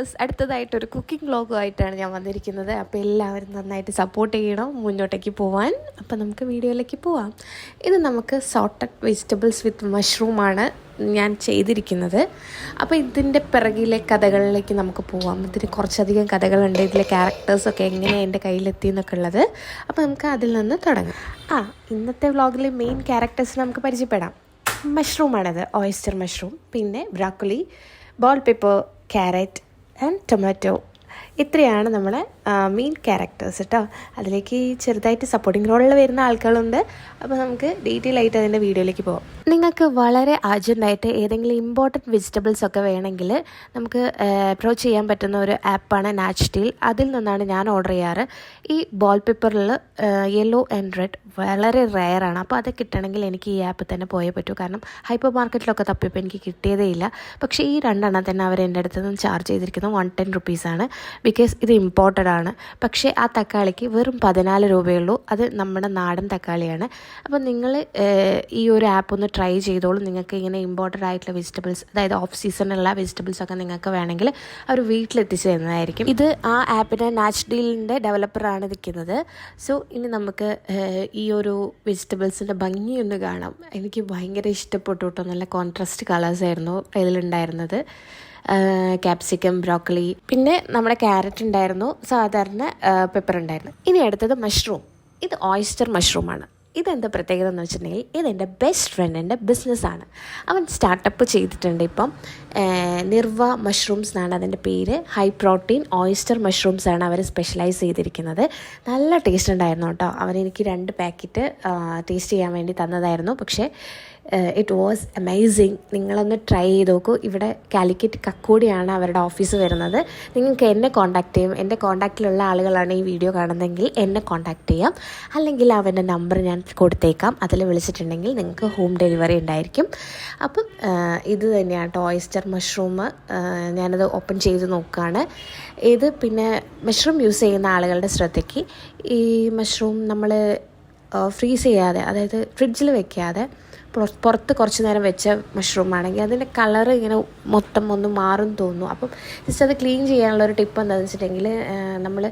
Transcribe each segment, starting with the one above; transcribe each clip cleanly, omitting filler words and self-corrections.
Viewers, അടുത്തതായിട്ടൊരു cooking വ്ളോഗുമായിട്ടാണ് ഞാൻ വന്നിരിക്കുന്നത്. അപ്പോൾ എല്ലാവരും നന്നായിട്ട് സപ്പോർട്ട് ചെയ്യണം മുന്നോട്ടേക്ക് പോവാൻ. അപ്പോൾ നമുക്ക് വീഡിയോയിലേക്ക് പോവാം. ഇത് നമുക്ക് സോട്ടഡ് വെജിറ്റബിൾസ് വിത്ത് മഷ്റൂമാണ് ഞാൻ ചെയ്തിരിക്കുന്നത്. അപ്പോൾ ഇതിൻ്റെ പിറകിലെ കഥകളിലേക്ക് നമുക്ക് പോവാം. ഇതിന് കുറച്ചധികം കഥകളുണ്ട്, ഇതിലെ ക്യാരക്ടേഴ്സൊക്കെ എങ്ങനെ എൻ്റെ കയ്യിലെത്തി എന്നൊക്കെ ഉള്ളത്. അപ്പോൾ നമുക്ക് അതിൽ നിന്ന് തുടങ്ങാം. ഇന്നത്തെ വ്ളോഗിലെ മെയിൻ ക്യാരക്ടേഴ്സ് നമുക്ക് പരിചയപ്പെടാം. മഷ്റൂമാണത്, ഓയിസ്റ്റർ മഷ്റൂം, പിന്നെ broccoli, ball pepper, carrot and tomato. ഇത്രയാണ് നമ്മളെ മെയിൻ ക്യാരക്ടേഴ്സ് കേട്ടോ. അതിലേക്ക് ചെറുതായിട്ട് സപ്പോർട്ടിങ് റോളിൽ വരുന്ന ആൾക്കാരുണ്ട്. അപ്പോൾ നമുക്ക് ഡീറ്റെയിൽ ആയിട്ട് അതിൻ്റെ വീഡിയോയിലേക്ക് പോകാം. നിങ്ങൾക്ക് വളരെ അർജൻറ്റായിട്ട് ഏതെങ്കിലും ഇമ്പോർട്ടൻറ്റ് വെജിറ്റബിൾസ് ഒക്കെ വേണമെങ്കിൽ നമുക്ക് അപ്രോച്ച് ചെയ്യാൻ പറ്റുന്ന ഒരു ആപ്പാണ് നാച്ച്ഡീൽ. അതിൽ നിന്നാണ് ഞാൻ ഓർഡർ ചെയ്യാറ്. ഈ ബോൾ പേപ്പറിൽ യെല്ലോ ആൻഡ് റെഡ് വളരെ റെയറാണ്. അപ്പോൾ അത് കിട്ടണമെങ്കിൽ എനിക്ക് ഈ ആപ്പിൽ തന്നെ പോയേ പറ്റൂ. കാരണം ഹൈപ്പർ മാർക്കറ്റിലൊക്കെ തപ്പിയപ്പോൾ എനിക്ക് കിട്ടിയതേ ഇല്ല. പക്ഷേ ഈ രണ്ടെണ്ണം തന്നെ അവർ എൻ്റെ അടുത്ത് നിന്ന് ചാർജ് ചെയ്തിരിക്കുന്നത് 110 റുപ്പീസാണ്. ബിക്കോസ് ഇത് ഇമ്പോർട്ടഡ് ആണ്. പക്ഷേ ആ തക്കാളിക്ക് വെറും 14 രൂപയുള്ളൂ. അത് നമ്മുടെ നാടൻ തക്കാളിയാണ്. അപ്പോൾ നിങ്ങൾ ഈ ഒരു ആപ്പ് ഒന്ന് ട്രൈ ചെയ്തോളൂ. നിങ്ങൾക്ക് ഇങ്ങനെ ഇമ്പോർട്ടഡ് ആയിട്ടുള്ള വെജിറ്റബിൾസ്, അതായത് ഓഫ് സീസണുള്ള വെജിറ്റബിൾസൊക്കെ നിങ്ങൾക്ക് വേണമെങ്കിൽ അവർ വീട്ടിലെത്തിച്ച് തരുന്നതായിരിക്കും. ഇത് ആ ആപ്പിൻ്റെ നാച്ച്ഡീലിൻ്റെ ഡെവലപ്പറാണ് നിൽക്കുന്നത്. സോ ഇനി നമുക്ക് ഈ ഒരു വെജിറ്റബിൾസിൻ്റെ ഭംഗിയൊന്ന് കാണാം. എനിക്ക് ഭയങ്കര ഇഷ്ടപ്പെട്ടു കേട്ടോ. നല്ല കോൺട്രാസ്റ്റ് കളേഴ്സായിരുന്നു ഇതിലുണ്ടായിരുന്നത്. ക്യാപ്സിക്കം, ബ്രോക്കലി, പിന്നെ നമ്മുടെ ക്യാരറ്റ് ഉണ്ടായിരുന്നു, സാധാരണ പെപ്പർ ഉണ്ടായിരുന്നു. ഇനി അടുത്തത് മഷ്റൂം. ഇത് ഓയിസ്റ്റർ മഷ്റൂമാണ്. ഇതെന്താ പ്രത്യേകത എന്ന് വെച്ചിട്ടുണ്ടെങ്കിൽ ഇതെൻ്റെ ബെസ്റ്റ് ഫ്രണ്ടിൻ്റെ ബിസിനസ്സാണ്. അവൻ സ്റ്റാർട്ടപ്പ് ചെയ്തിട്ടുണ്ട് ഇപ്പം. നിർവ മഷ്റൂംസ് എന്നാണ് അതിൻ്റെ പേര്. ഹൈ പ്രോട്ടീൻ ഓയിസ്റ്റർ മഷ്റൂംസാണ് അവർ സ്പെഷ്യലൈസ് ചെയ്തിരിക്കുന്നത്. നല്ല ടേസ്റ്റ് ഉണ്ടായിരുന്നു കേട്ടോ. അവനെനിക്ക് 2 പാക്കറ്റ് ടേസ്റ്റ് ചെയ്യാൻ വേണ്ടി തന്നതായിരുന്നു. പക്ഷേ ഇറ്റ് വാസ് അമേസിങ്. നിങ്ങളൊന്ന് ട്രൈ ചെയ്ത് നോക്കൂ. ഇവിടെ കാലിക്കറ്റ് കക്കോടിയാണ് അവരുടെ ഓഫീസ് വരുന്നത്. നിങ്ങൾക്ക് എന്നെ കോൺടാക്റ്റ് ചെയ്യും. എൻ്റെ കോൺടാക്റ്റിലുള്ള ആളുകളാണ് ഈ വീഡിയോ കാണുന്നതെങ്കിൽ എന്നെ കോൺടാക്റ്റ് ചെയ്യാം. അല്ലെങ്കിൽ അവൻ്റെ നമ്പർ ഞാൻ കൊടുത്തേക്കാം. അതിൽ വിളിച്ചിട്ടുണ്ടെങ്കിൽ നിങ്ങൾക്ക് ഹോം ഡെലിവറി ഉണ്ടായിരിക്കും. അപ്പം ഇത് തന്നെയാണ് കേട്ടോ ഓയിസ്റ്റർ മഷ്റൂം. ഞാനത് ഓപ്പൺ ചെയ്ത് നോക്കുകയാണ്. ഇത് പിന്നെ മഷ്റൂം യൂസ് ചെയ്യുന്ന ആളുകളുടെ ശ്രദ്ധയ്ക്ക്, ഈ മഷ്റൂം നമ്മൾ ഫ്രീസ് ചെയ്യാതെ, അതായത് ഫ്രിഡ്ജിൽ വെക്കാതെ പുറത്ത് കുറച്ച് നേരം വെച്ച മഷ്റൂം ആണെങ്കിൽ അതിൻ്റെ കളറ് ഇങ്ങനെ മൊത്തം ഒന്ന് മാറും തോന്നുന്നു. അപ്പം ജസ്റ്റ് അത് ക്ലീൻ ചെയ്യാനുള്ളൊരു ടിപ്പ് എന്താണെന്ന് വെച്ചിട്ടുണ്ടെങ്കിൽ നമ്മൾ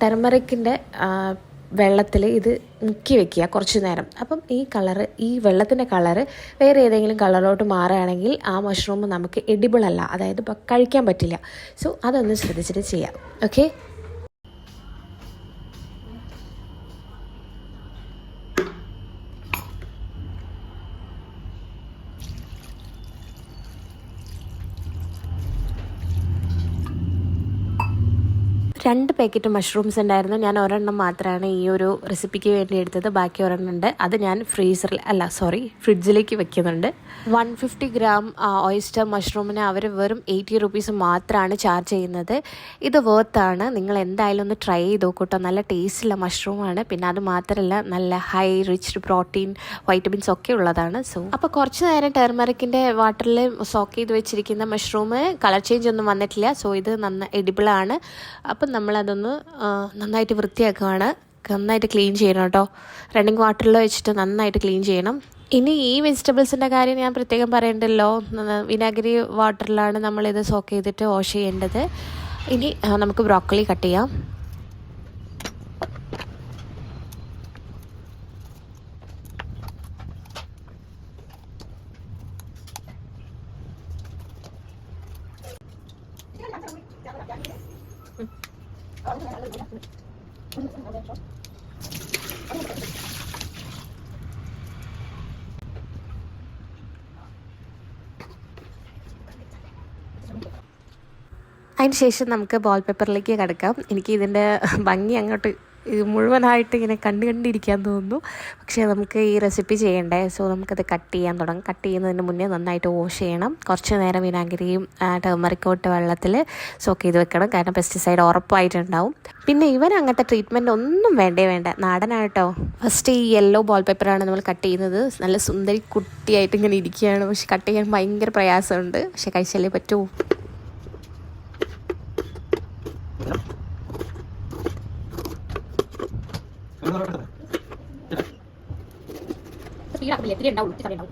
ടർമറിക്കിൻ്റെ വെള്ളത്തിൽ ഇത് മുക്കി വെക്കുക കുറച്ച് നേരം. അപ്പം ഈ വെള്ളത്തിൻ്റെ കളറ് വേറെ ഏതെങ്കിലും കളറിലോട്ട് മാറുകയാണെങ്കിൽ ആ മഷ്റൂം നമുക്ക് എഡിബിൾ അല്ല, അതായത് കഴിക്കാൻ പറ്റില്ല. സോ അതൊന്ന് ശ്രദ്ധിച്ചിട്ട് ചെയ്യാം. ഓക്കെ. രണ്ട് പാക്കറ്റ് മഷ്റൂംസ് ഉണ്ടായിരുന്നു. ഞാൻ ഒരെണ്ണം മാത്രമാണ് ഈ ഒരു റെസിപ്പിക്ക് വേണ്ടി എടുത്തത്. ബാക്കി ഒരെണ്ണം ഉണ്ട്. അത് ഞാൻ ഫ്രിഡ്ജിലേക്ക് വെക്കുന്നുണ്ട്. 150 ഗ്രാം ഓയിസ്റ്റർ മഷ്റൂമിന് അവർ വെറും 80 റുപ്പീസ് മാത്രമാണ് ചാർജ് ചെയ്യുന്നത്. ഇത് വേർത്താണ്. നിങ്ങൾ എന്തായാലും ഒന്ന് ട്രൈ ചെയ്ത് നോക്കൂട്ടോ. നല്ല ടേസ്റ്റുള്ള മഷ്റൂമാണ്. പിന്നെ അത് മാത്രമല്ല നല്ല ഹൈ റിച്ച് പ്രോട്ടീൻ, വൈറ്റമിൻസ് ഒക്കെ ഉള്ളതാണ്. സോ അപ്പോൾ കുറച്ച് നേരം ടർമറിക്കിൻ്റെ വാട്ടറിൽ സോക്ക് ചെയ്ത് വെച്ചിരിക്കുന്ന മഷ്റൂം കളർ ചേഞ്ച് ഒന്നും വന്നിട്ടില്ല. സോ ഇത് എഡിബിളാണ്. അപ്പം നമ്മളതൊന്ന് നന്നായിട്ട് വൃത്തിയാക്കുകയാണ്. നന്നായിട്ട് ക്ലീൻ ചെയ്യണം കേട്ടോ. റണ്ണിങ് വാട്ടറിൽ വെച്ചിട്ട് നന്നായിട്ട് ക്ലീൻ ചെയ്യണം. ഇനി ഈ വെജിറ്റബിൾസിൻ്റെ കാര്യം ഞാൻ പ്രത്യേകം പറയണ്ടല്ലോ. വിനാഗിരി വാട്ടറിലാണ് നമ്മളിത് സോക്ക് ചെയ്തിട്ട് വാഷ് ചെയ്യേണ്ടത്. ഇനി നമുക്ക് ബ്രോക്കോളി കട്ട് ചെയ്യാം. അതിന് ശേഷം നമുക്ക് ബോൾ പേപ്പറിലേക്ക് കിടക്കാം. എനിക്ക് ഇതിൻ്റെ ഭംഗി അങ്ങോട്ട് മുഴുവനായിട്ട് ഇങ്ങനെ കണ്ടിരിക്കാൻ തോന്നുന്നു. പക്ഷേ നമുക്ക് ഈ റെസിപ്പി ചെയ്യണ്ടേ. സോ നമുക്കത് കട്ട് ചെയ്യാൻ തുടങ്ങും. കട്ട് ചെയ്യുന്നതിന് മുന്നേ നന്നായിട്ട് വാഷ് ചെയ്യണം. കുറച്ച് നേരം വിനാഗിരിയും ടർമറിക്കോട്ട് വെള്ളത്തിൽ സോക്ക് ചെയ്ത് വെക്കണം. കാരണം പെസ്റ്റിസൈഡ് ഉറപ്പായിട്ടുണ്ടാവും. പിന്നെ ഇവൻ അങ്ങനത്തെ ട്രീറ്റ്മെൻറ്റ് ഒന്നും വേണ്ട, നാടനായിട്ടോ. ഫസ്റ്റ് ഈ യെല്ലോ ബോൾ പേപ്പറാണ് നമ്മൾ കട്ട് ചെയ്യുന്നത്. നല്ല സുന്ദരി കുട്ടിയായിട്ട് ഇങ്ങനെ ഇരിക്കുകയാണ്. പക്ഷെ കട്ട് ചെയ്യാൻ ഭയങ്കര പ്രയാസമുണ്ട്. പക്ഷെ കഴിച്ചാലേ പറ്റൂ. സ്പീഡാക്കില്ല, ഇത്തിരി ഉണ്ടാവുള്ളൂ, ഇത്തിരി ഉണ്ടാവും.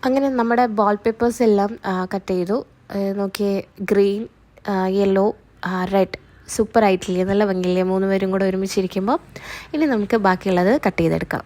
അങ്ങനെ നമ്മുടെ ബോൾ പേപ്പേഴ്സ് എല്ലാം കട്ട് ചെയ്തു. നോക്കിയേ, ഗ്രീൻ, യെല്ലോ, റെഡ്, സൂപ്പർ ആയിട്ടില്ലേ, നല്ല ഭംഗിയില്ലേ 3 പേരും കൂടെ ഒരുമിച്ചിരിക്കുമ്പോൾ. ഇനി നമുക്ക് ബാക്കിയുള്ളത് കട്ട് ചെയ്തെടുക്കാം.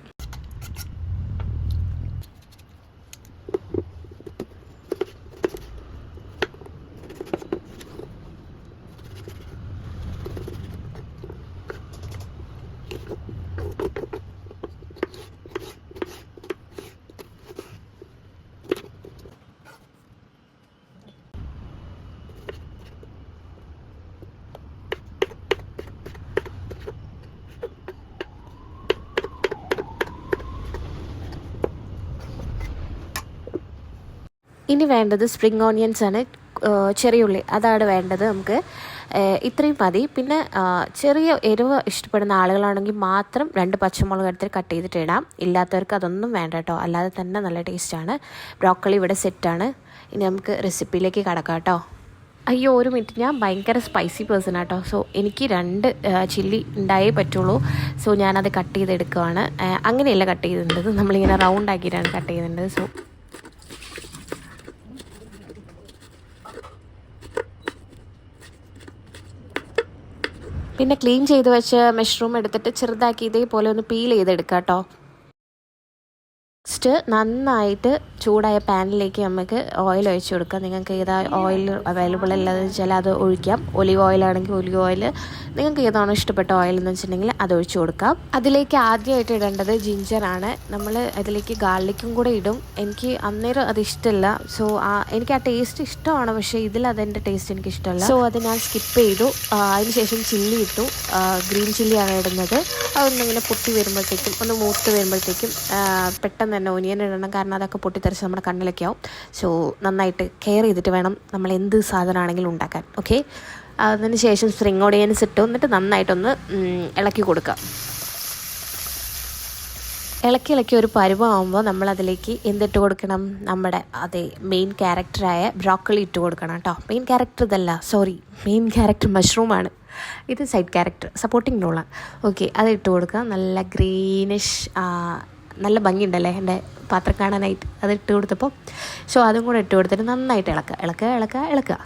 ഇനി വേണ്ടത് സ്പ്രിംഗ് ഓണിയൻസ് ആണ്, ചെറിയ ഉള്ളി, അതാണ് വേണ്ടത് നമുക്ക്. ഇത്രയും മതി. പിന്നെ ചെറിയ എരിവ് ഇഷ്ടപ്പെടുന്ന ആളുകളാണെങ്കിൽ മാത്രം 2 പച്ചമുളക് എടുത്ത് കട്ട് ചെയ്തിട്ട് ഇടാം. ഇല്ലാത്തവർക്ക് അതൊന്നും വേണ്ട കേട്ടോ, അല്ലാതെ തന്നെ നല്ല ടേസ്റ്റാണ്. ബ്രോക്കോളി ഇവിടെ സെറ്റാണ്. ഇനി നമുക്ക് റെസിപ്പിയിലേക്ക് കടക്കാം കേട്ടോ. അയ്യോ, 1 മിനിറ്റ്, ഞാൻ ഭയങ്കര സ്പൈസി പേഴ്സൺ ആട്ടോ. സോ എനിക്ക് 2 ചില്ലി ഉണ്ടായേ പറ്റുള്ളൂ. സോ ഞാനത് കട്ട് ചെയ്തെടുക്കുകയാണ്. അങ്ങനെയല്ല കട്ട് ചെയ്തിട്ടുള്ളത്, നമ്മളിങ്ങനെ റൗണ്ട് ആക്കിയിട്ടാണ് കട്ട് ചെയ്തിട്ടുള്ളത്. സോ പിന്നെ ക്ലീൻ ചെയ്ത് വെച്ച മഷ്റൂം എടുത്തിട്ട് ചെറുതാക്കി ഇതേപോലെ ഒന്ന് പീൽ ചെയ്തെടുക്കാം കേട്ടോ. നെക്സ്റ്റ് നന്നായിട്ട് ചൂടായ പാനിലേക്ക് നമുക്ക് ഓയിൽ ഒഴിച്ച് കൊടുക്കാം. നിങ്ങൾക്ക് ഏതാ ഓയിൽ അവൈലബിൾ അല്ലാതെന്ന് വെച്ചാൽ അത് ഒഴിക്കാം. ഒലിവ് ഓയിലാണെങ്കിൽ ഒലിവ് ഓയിൽ, നിങ്ങൾക്ക് ഏതാണോ ഇഷ്ടപ്പെട്ട ഓയിൽ എന്ന് വെച്ചിട്ടുണ്ടെങ്കിൽ അത് ഒഴിച്ച് കൊടുക്കാം. അതിലേക്ക് ആദ്യമായിട്ട് ഇടേണ്ടത് ജിഞ്ചറാണ്. നമ്മൾ അതിലേക്ക് ഗാർലിക്കും കൂടെ ഇടും. എനിക്ക് അന്നേരം അത് ഇഷ്ടമല്ല. സോ എനിക്ക് ആ ടേസ്റ്റ് ഇഷ്ടമാണ്, പക്ഷേ ഇതിൽ അതെൻ്റെ ടേസ്റ്റ് എനിക്ക് ഇഷ്ടമല്ല. സോ അത് ഞാൻ സ്കിപ്പ് ചെയ്തു. അതിനുശേഷം ചില്ലി ഇട്ടു. ഗ്രീൻ ചില്ലിയാണ് ഇടുന്നത്. അതൊന്നിങ്ങനെ പൊട്ടി വരുമ്പോഴത്തേക്കും, ഒന്ന് മൂത്ത് വരുമ്പോഴത്തേക്കും പെട്ടെന്ന് തന്നെ ഒനിയൻ ഇടണം, കാരണം അതൊക്കെ പൊട്ടിത്തെറിച്ച് നമ്മുടെ കണ്ണിലൊക്കെ ആവും. സോ നന്നായിട്ട് കെയർ ചെയ്തിട്ട് വേണം നമ്മൾ എന്ത് സാധനമാണെങ്കിലും ഉണ്ടാക്കാൻ. ഓക്കെ, അതിന് ശേഷം സ്പ്രിംഗ് ഓണിയൻസ് ഇട്ടു. എന്നിട്ട് നന്നായിട്ടൊന്ന് ഇളക്കി കൊടുക്കാം. ഇളക്കി ഒരു പരുവമാകുമ്പോൾ നമ്മളതിലേക്ക് എന്തിട്ട് കൊടുക്കണം? നമ്മുടെ അതേ മെയിൻ ക്യാരക്ടറായ ബ്രോക്കോളി ഇട്ട് കൊടുക്കണം കേട്ടോ. മെയിൻ ക്യാരക്ടർ ഇതല്ല, സോറി, മെയിൻ ക്യാരക്ടർ മഷ്റൂമാണ്. ഇത് സൈഡ് ക്യാരക്ടർ, സപ്പോർട്ടിങ് റോളാണ്. ഓക്കെ, അത് ഇട്ട് കൊടുക്കുക. നല്ല ഗ്രീനിഷ്, നല്ല ഭംഗിയുണ്ടല്ലേ എൻ്റെ പാത്രം കാണാനായിട്ട്. അത് ഇട്ട് കൊടുത്തപ്പോൾ സോ അതും കൂടെ ഇട്ട് കൊടുത്തിട്ട് നന്നായിട്ട് ഇളക്കുക.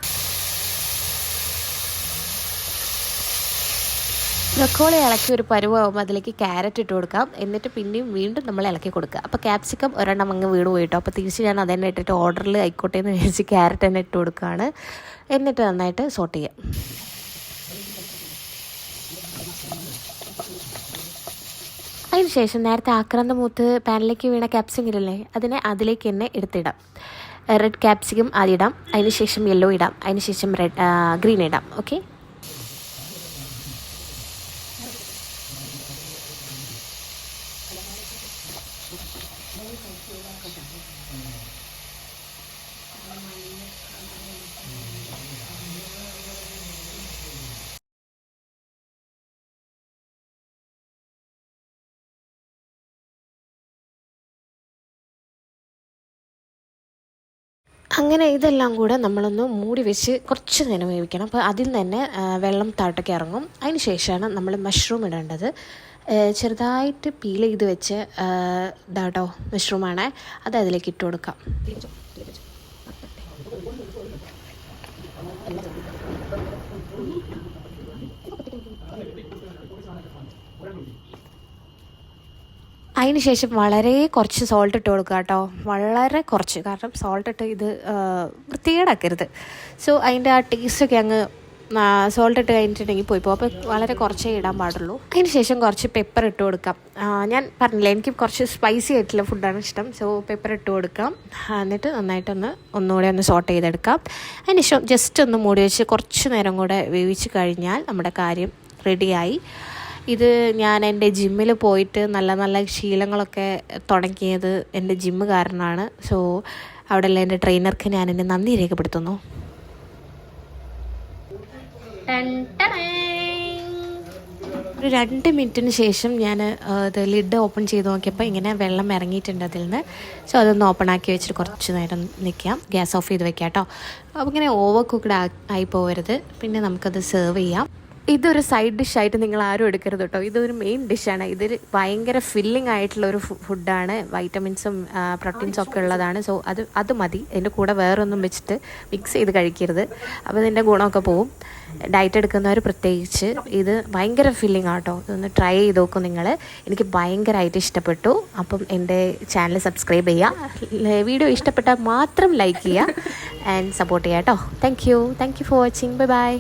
ബ്രൊക്കോളി ഇളക്കി ഒരു പരുവാകുമ്പോൾ അതിലേക്ക് ക്യാരറ്റ് ഇട്ട് കൊടുക്കാം. എന്നിട്ട് പിന്നെയും വീണ്ടും നമ്മൾ ഇളക്കി കൊടുക്കുക. അപ്പോൾ ക്യാപ്സിക്കം ഒരെണ്ണം അങ്ങ് വീട് പോയിട്ടോ. അപ്പോൾ തിരിച്ച് ഞാൻ അതന്നെ ഇട്ടിട്ട് ഓർഡറിൽ ആയിക്കോട്ടെ എന്ന് വിചാരിച്ച് ക്യാരറ്റ് തന്നെ ഇട്ട് കൊടുക്കുകയാണ്. എന്നിട്ട് നന്നായിട്ട് സോട്ട് ചെയ്യാം. അതിനുശേഷം നേരത്തെ ആക്രാന്ത മൂത്ത് പാനിലേക്ക് വീണ ക്യാപ്സിക്കമില്ലേ, അതിലേക്ക് തന്നെ എടുത്തിടാം. റെഡ് ക്യാപ്സിക്കം ആദ്യം ഇടാം, അതിനുശേഷം യെല്ലോ ഇടാം, അതിനുശേഷം ഗ്രീൻ ഇടാം. ഓക്കെ, അങ്ങനെ ഇതെല്ലാം കൂടെ നമ്മളൊന്ന് മൂടി വെച്ച് കുറച്ച് നേരം വേവിക്കണം. അപ്പോൾ അതിൽ തന്നെ വെള്ളം താഴത്തേക്ക് ഇറങ്ങും. അതിന് ശേഷമാണ് നമ്മൾ മഷ്റൂം ഇടേണ്ടത്. ചെറുതായിട്ട് പീൽ ചെയ്ത് വെച്ച് ഇതാട്ടോ മഷ്റൂമാണ്, അത് അതിലേക്ക് ഇട്ട് കൊടുക്കാം. അതിനുശേഷം വളരെ കുറച്ച് സോൾട്ട് ഇട്ട് കൊടുക്കുക കേട്ടോ, വളരെ കുറച്ച്. കാരണം സോൾട്ട് ഇട്ട് ഇത് വൃത്തികേടാക്കരുത്. സോ അതിൻ്റെ ആ ടേസ്റ്റൊക്കെ അങ്ങ് സോൾട്ട് ഇട്ട് കഴിഞ്ഞിട്ടുണ്ടെങ്കിൽ പോയി പോകും. അപ്പോൾ വളരെ കുറച്ചേ ഇടാൻ പാടുള്ളൂ. അതിനുശേഷം കുറച്ച് പെപ്പർ ഇട്ട് കൊടുക്കാം. ഞാൻ പറഞ്ഞില്ല, എനിക്ക് കുറച്ച് സ്പൈസി ആയിട്ടുള്ള ഫുഡാണ് ഇഷ്ടം. സോ പെപ്പർ ഇട്ട് കൊടുക്കാം. എന്നിട്ട് ഒന്നുകൂടെ ഒന്ന് സോട്ട് ചെയ്തെടുക്കാം. അതിനുശേഷം ജസ്റ്റ് ഒന്ന് മൂടി വെച്ച് കുറച്ച് നേരം കൂടെ വേവിച്ച് കഴിഞ്ഞാൽ നമ്മുടെ കാര്യം റെഡിയായി. ഇത് ഞാൻ എൻ്റെ ജിമ്മിൽ പോയിട്ട് നല്ല ശീലങ്ങളൊക്കെ തുടങ്ങിയത് എൻ്റെ ജിമ്മ് കാരണമാണ്. സോ അവിടെയുള്ള എൻ്റെ ട്രെയിനർക്ക് ഞാൻ എൻ്റെ നന്ദി രേഖപ്പെടുത്തുന്നു. ഒരു 2 മിനിറ്റിന് ശേഷം ഞാൻ ഇത് ലിഡ് ഓപ്പൺ ചെയ്ത് നോക്കിയപ്പോൾ ഇങ്ങനെ വെള്ളം ഇറങ്ങിയിട്ടുണ്ട് അതിൽ നിന്ന്. സോ അതൊന്ന് ഓപ്പൺ ആക്കി വെച്ചിട്ട് കുറച്ച് നേരം നിൽക്കാം, ഗ്യാസ് ഓഫ് ചെയ്ത് വെക്കാം കേട്ടോ. അപ്പോൾ ഇങ്ങനെ ഓവർ കുക്ക്ഡ് ആയി പോകരുത്. പിന്നെ നമുക്കത് സെർവ് ചെയ്യാം. ഇതൊരു സൈഡ് ഡിഷായിട്ട് നിങ്ങൾ ആരും എടുക്കരുത് കേട്ടോ. ഇതൊരു മെയിൻ ഡിഷാണ്. ഇതിൽ ഭയങ്കര ഫില്ലിംഗ് ആയിട്ടുള്ളൊരു ഫുഡാണ്. വൈറ്റമിൻസും പ്രോട്ടീൻസും ഒക്കെ ഉള്ളതാണ്. സോ അത് മതി. ഇതിൻ്റെ കൂടെ വേറൊന്നും വെച്ചിട്ട് മിക്സ് ചെയ്ത് കഴിക്കരുത്. അപ്പോൾ ഇതിൻ്റെ ഗുണമൊക്കെ പോവും. ഡയറ്റ് എടുക്കുന്നവർ പ്രത്യേകിച്ച് ഇത് ഭയങ്കര ഫില്ലിംഗ് ആട്ടോ. ഇതൊന്ന് ട്രൈ ചെയ്ത് നോക്കും നിങ്ങൾ. എനിക്ക് ഭയങ്കരമായിട്ട് ഇഷ്ടപ്പെട്ടു. അപ്പം എൻ്റെ ചാനൽ സബ്സ്ക്രൈബ് ചെയ്യുക. വീഡിയോ ഇഷ്ടപ്പെട്ടാൽ മാത്രം ലൈക്ക് ചെയ്യുക ആൻഡ് സപ്പോർട്ട് ചെയ്യുക കേട്ടോ. Thank you for watching. By.